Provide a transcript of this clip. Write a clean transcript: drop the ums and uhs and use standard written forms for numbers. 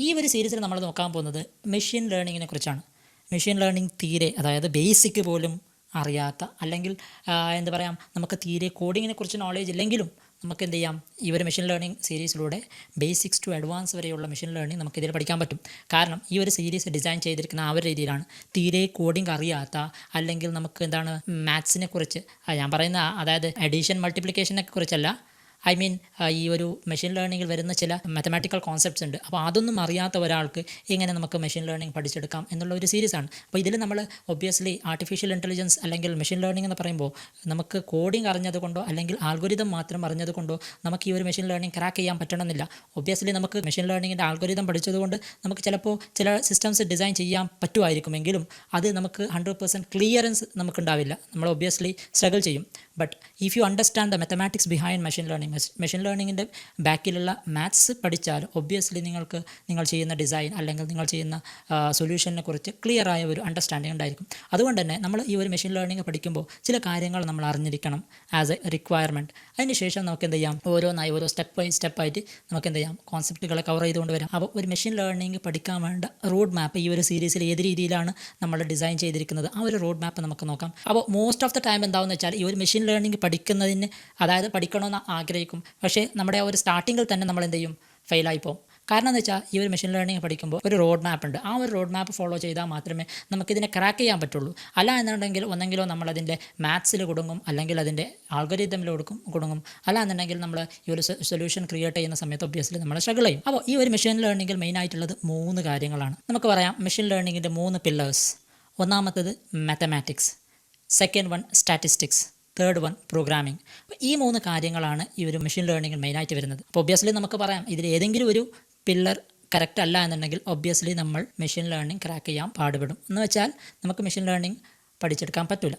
ഈ ഒരു സീരീസിൽ നമ്മൾ നോക്കാൻ പോകുന്നത് മെഷീൻ ലേണിങ്ങിനെ കുറിച്ചാണ്. മെഷീൻ ലേണിംഗ് തീരെ, അതായത് ബേസിക് പോലും അറിയാത്ത, അല്ലെങ്കിൽ എന്താ പറയുക, നമുക്ക് തീരെ കോഡിങ്ങിനെ കുറിച്ച് നോളേജ് ഇല്ലെങ്കിലും നമുക്ക് എന്ത് ചെയ്യാം, ഈ ഒരു മെഷീൻ ലേണിംഗ് സീരീസിലൂടെ ബേസിക്സ് ടു അഡ്വാൻസ് വരെയുള്ള മെഷീൻ ലേണിംഗ് നമുക്ക് ഇതിൽ പഠിക്കാൻ പറ്റും. കാരണം ഈ ഒരു സീരീസ് ഡിസൈൻ ചെയ്തിരിക്കുന്ന ആ ഒരു രീതിയിലാണ്. തീരെ കോഡിംഗ് അറിയാത്ത, അല്ലെങ്കിൽ നമുക്ക് എന്താണ് മാത്സിനെ കുറിച്ച് ഞാൻ പറയുന്ന, അതായത് അഡീഷൻ മൾട്ടിപ്ലിക്കേഷനെ കുറിച്ചല്ല, ഐ മീൻ ഈ ഒരു മെഷീൻ ലേണിങ്ങിൽ വരുന്ന ചില മാത്തമാറ്റിക്കൽ കോൺസെപ്റ്റ്സ് ഉണ്ട്. അപ്പോൾ അതൊന്നും അറിയാത്ത ഒരാൾക്ക് എങ്ങനെ നമുക്ക് മെഷീൻ ലേണിംഗ് പഠിച്ചെടുക്കാം എന്നുള്ള ഒരു സീരീസാണ്. അപ്പോൾ ഇതിൽ നമ്മൾ ഒബ്വിയസ്ലി ആർട്ടിഫിഷ്യൽ ഇൻ്റലിജൻസ് അല്ലെങ്കിൽ മെഷീൻ ലേണിംഗ് എന്ന് പറയുമ്പോൾ നമുക്ക് കോഡിംഗ് അറിഞ്ഞതുകൊണ്ടോ അല്ലെങ്കിൽ ആൽഗോരിതം മാത്രം അറിഞ്ഞതുകൊണ്ടോ നമുക്ക് ഈ ഒരു മെഷീൻ ലേണിംഗ് ക്രാക്ക് ചെയ്യാൻ പറ്റണമെന്നില്ല. ഒബ്വിയസ്ലി നമുക്ക് മെഷീൻ ലേണിങ്ങിൻ്റെ ആൽഗോരിതം പഠിച്ചതുകൊണ്ട് നമുക്ക് ചിലപ്പോൾ ചില സിസ്റ്റംസ് ഡിസൈൻ ചെയ്യാൻ പറ്റുമായിരിക്കുമെങ്കിലും അത് നമുക്ക് 100% ക്ലിയറൻസ് നമുക്കുണ്ടാവില്ല. നമ്മൾ ഒബ്വിയസ്ലി സ്ട്രഗിൾ ചെയ്യും. But if you understand the mathematics behind machine learning, machine ലേണിങ്ങിൻ്റെ ബാക്കിലുള്ള മാത്സ് പഠിച്ചാൽ ഒബ്വിയസ്ലി നിങ്ങൾക്ക് നിങ്ങൾ ചെയ്യുന്ന ഡിസൈൻ അല്ലെങ്കിൽ നിങ്ങൾ ചെയ്യുന്ന സൊല്യൂഷനെ കുറിച്ച് ക്ലിയർ ആയ ഒരു അണ്ടർസ്റ്റാൻഡിങ് ഉണ്ടായിരിക്കും. അതുകൊണ്ട് തന്നെ നമ്മൾ ഈ ഒരു മെഷീൻ ലേണിംഗ് പഠിക്കുമ്പോൾ ചില കാര്യങ്ങൾ നമ്മൾ അറിഞ്ഞിരിക്കണം ആസ് എ റിക്വയർമെൻറ്റ്. അതിനുശേഷം നമുക്ക് എന്ത് ചെയ്യാം, ഓരോന്നായി ഓരോ സ്റ്റെപ്പ് ബൈ സ്റ്റെപ്പായിട്ട് നമുക്ക് എന്ത് ചെയ്യാം, കോൺസെപ്റ്റുകളെ കവർ ചെയ്തുകൊണ്ട് വരാം. അപ്പോൾ ഒരു മെഷീൻ ലേണിംഗ് പഠിക്കാൻ വേണ്ട റോഡ് മാപ്പ് ഈ ഒരു സീരീസിൽ ഏത് രീതിയിലാണ് നമ്മൾ ഡിസൈൻ ചെയ്തിരിക്കുന്നത്, ആ ഒരു റോഡ് മാപ്പ് നമുക്ക് നോക്കാം. അപ്പോൾ മോസ്റ്റ് ഓഫ് ദ ടൈം എന്താണെന്ന് വെച്ചാൽ, ഈ ഒരു മെഷീൻ ലേണിംഗ് പഠിക്കുന്നതിന്, അതായത് പഠിക്കണമെന്ന് ആഗ്രഹിക്കും, പക്ഷേ നമ്മുടെ ആ ഒരു സ്റ്റാർട്ടിങ്ങിൽ തന്നെ നമ്മൾ എന്ത് ചെയ്യും, ഫെയിലായി പോകും. കാരണം എന്ന് വെച്ചാൽ ഈ ഒരു മെഷീൻ ലേണിംഗ് പഠിക്കുമ്പോൾ ഒരു റോഡ് മാപ്പ് ഉണ്ട്. ആ ഒരു റോഡ് മാപ്പ് ഫോളോ ചെയ്താൽ മാത്രമേ നമുക്കിതിനെ ക്രാക്ക് ചെയ്യാൻ പറ്റുള്ളൂ. അല്ല എന്നുണ്ടെങ്കിൽ ഒന്നെങ്കിലോ നമ്മളതിൻ്റെ മാത്സിൽ കുടുങ്ങും, അല്ലെങ്കിൽ അതിൻ്റെ ആൽഗോരിതമിൽ കുടുങ്ങും. അല്ല എന്നുണ്ടെങ്കിൽ നമ്മൾ ഈ ഒരു സൊല്യൂഷൻ ക്രിയേറ്റ് ചെയ്യുന്ന സമയത്ത് ഒബ്വിയസ്ലി നമ്മൾ സ്ട്രഗിൾ ചെയ്യും. അപ്പോൾ ഈ ഒരു മെഷീൻ ലേണിംഗിൽ മെയിനായിട്ടുള്ളത് 3 കാര്യങ്ങളാണ്. നമുക്ക് പറയാം മെഷീൻ ലേണിങ്ങിൻ്റെ 3 പില്ലേഴ്സ്. ഒന്നാമത്തത് mathematics, second one statistics, third one programming. അപ്പോൾ ഈ 3 കാര്യങ്ങളാണ് ഈ ഒരു മെഷീൻ ലേണിംഗിൽ മെയിനായിട്ട് വരുന്നത്. അപ്പോൾ ഒബ്വിയസ്ലി നമുക്ക് പറയാം, ഇതിൽ ഏതെങ്കിലും ഒരു പില്ലർ കറക്റ്റ് അല്ല എന്നുണ്ടെങ്കിൽ ഒബ്വിയസ്ലി നമ്മൾ മെഷീൻ ലേണിംഗ് ക്രാക്ക് ചെയ്യാൻ പാടുപെടും. എന്ന് വെച്ചാൽ നമുക്ക് മെഷീൻ ലേണിംഗ് പഠിച്ചെടുക്കാൻ പറ്റില്ല.